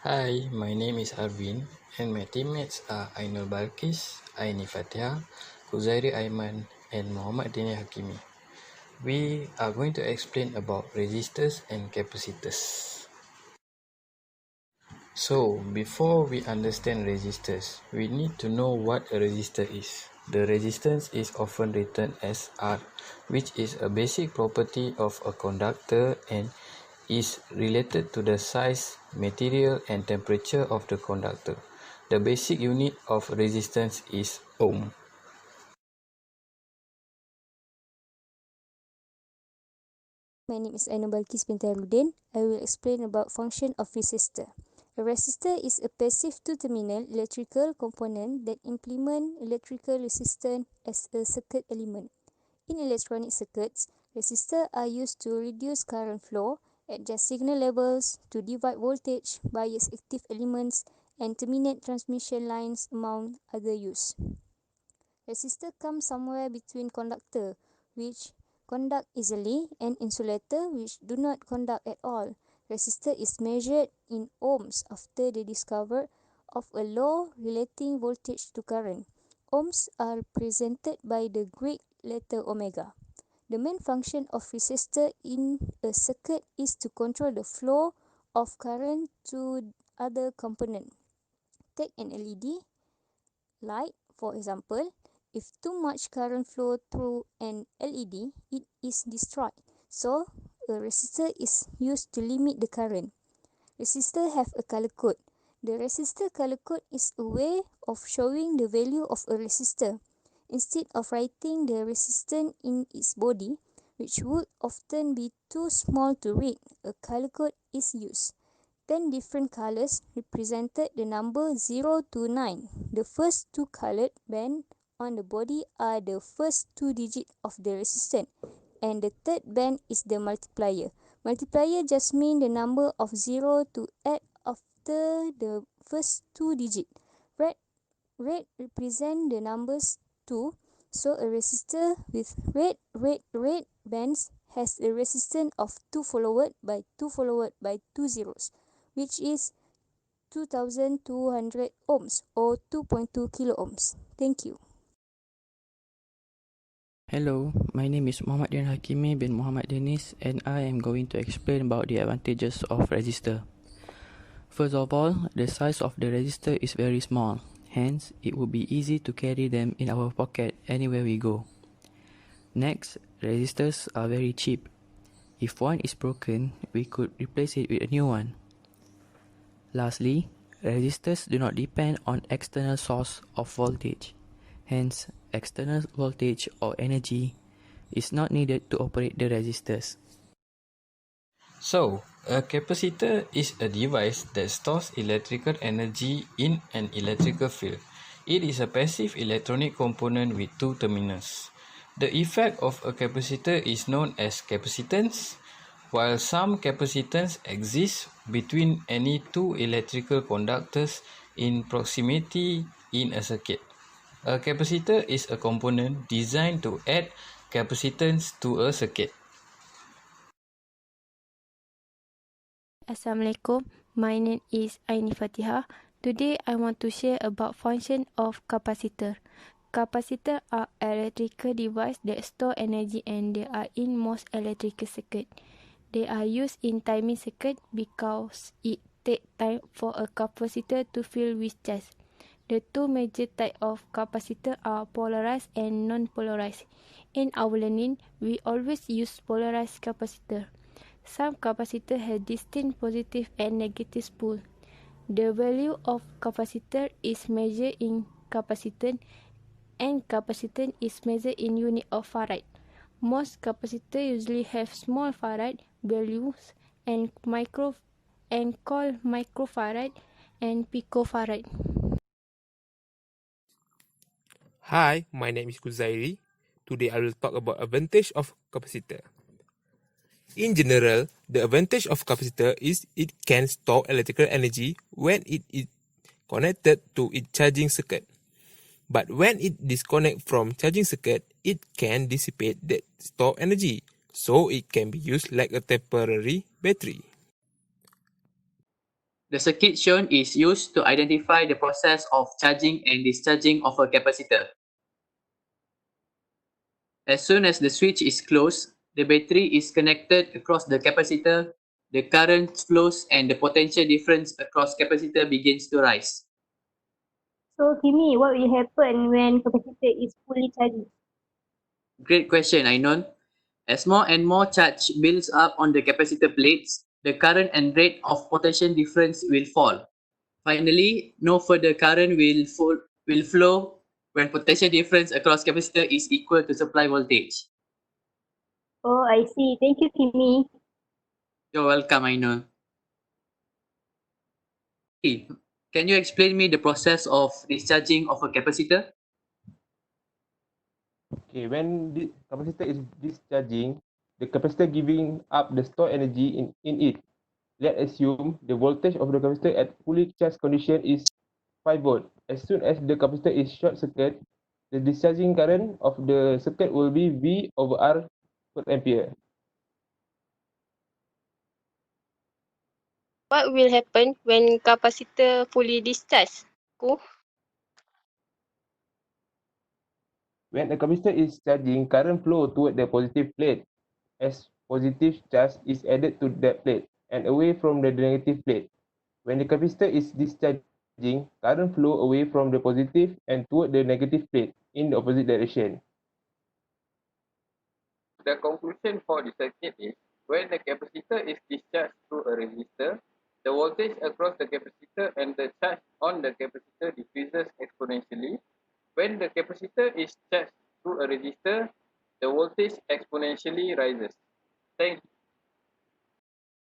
Hi, my name is Arvin, and my teammates are Ainul Balkis, Aini Fatihah, Kuzairi Aiman, and Muhammad Dini Hakimi. We are going to explain about resistors and capacitors. So, before we understand resistors, we need to know what a resistor is. The resistance is often written as R, which is a basic property of a conductor and is related to the size, material, and temperature of the conductor. The basic unit of resistance is ohm. My name is Aina Balkis binti Harudin. I will explain about function of resistor. A resistor is a passive two-terminal electrical component that implement electrical resistance as a circuit element. In electronic circuits, resistors are used to reduce current flow, adjust signal levels, to divide voltage, bias active elements, and terminate transmission lines among other use. Resistor comes somewhere between conductor, which conduct easily, and insulator, which do not conduct at all. Resistor is measured in ohms after the discovery of a law relating voltage to current. Ohms are represented by the Greek letter omega. The main function of resistor in a circuit is to control the flow of current to other component. Take an LED light, for example. If too much current flow through an LED, it is destroyed. So, a resistor is used to limit the current. Resistors have a color code. The resistor color code is a way of showing the value of a resistor. Instead of writing the resistance in its body, which would often be too small to read, a color code is used. 10 different colors represented the number 0 to 9. The first two colored bands on the body are the first two digits of the resistance, and the third band is the multiplier. Multiplier just means the number of 0 to add after the first two digits. Red represent the numbers 2, so a resistor with red bands has a resistance of 2 followed by 2 followed by 2 zeros, which is 2200 ohms or 2.2 kilo ohms. Thank you. Hello, my name is Muhammad Dini Hakimi bin Muhammad Denis, and I am going to explain about the advantages of resistor. First of all, the size of the resistor is very small, hence it would be easy to carry them in our pocket anywhere we go. Next, resistors are very cheap. If one is broken, we could replace it with a new one. Lastly, resistors do not depend on external source of voltage. Hence, external voltage or energy is not needed to operate the resistors. So, a capacitor is a device that stores electrical energy in an electrical field. It is a passive electronic component with two terminals. The effect of a capacitor is known as capacitance, while some capacitance exists between any two electrical conductors in proximity in a circuit. A capacitor is a component designed to add capacitance to a circuit. Assalamualaikum. My name is Aini Fatihah. Today I want to share about function of capacitor. Capacitor are electrical device that store energy and they are in most electrical circuit. They are used in timing circuit because it take time for a capacitor to fill with charge. The two major types of capacitor are polarized and non-polarized. In our learning, we always use polarized capacitor. Some capacitor have distinct positive and negative pole. The value of capacitor is measured in capacitance, and capacitance is measured in unit of farad. Most capacitor usually have small farad values and called microfarad and picofarad. Hi, my name is Kuzairi. Today I will talk about advantage of capacitor. In general, the advantage of capacitor is it can store electrical energy when it is connected to its charging circuit. But when it disconnects from charging circuit, it can dissipate that stored energy, so it can be used like a temporary battery. The circuit shown is used to identify the process of charging and discharging of a capacitor. As soon as the switch is closed, the battery is connected across the capacitor, the current flows, and the potential difference across capacitor begins to rise. So, Kimi, what will happen when capacitor is fully charged? Great question, Ainon. As more and more charge builds up on the capacitor plates, the current and rate of potential difference will fall. Finally, no further current will flow when potential difference across capacitor is equal to supply voltage. Oh, I see. Thank you, Kimi. You're welcome, Ainon. Can you explain me the process of discharging of a capacitor? Okay, when the capacitor is discharging, the capacitor giving up the stored energy in it. Let's assume the voltage of the capacitor at fully charged condition is 5 volt. As soon as the capacitor is short circuit, the discharging current of the circuit will be V over R per ampere. What will happen when capacitor fully discharged? Ku? When a capacitor is charging, current flow toward the positive plate as positive charge is added to that plate and away from the negative plate. When the capacitor is discharging, current flow away from the positive and toward the negative plate in the opposite direction. The conclusion for the circuit is when the capacitor is discharged through a resistor, the voltage across the capacitor and the charge on the capacitor decreases exponentially. When the capacitor is charged through a resistor, the voltage exponentially rises. Thank you.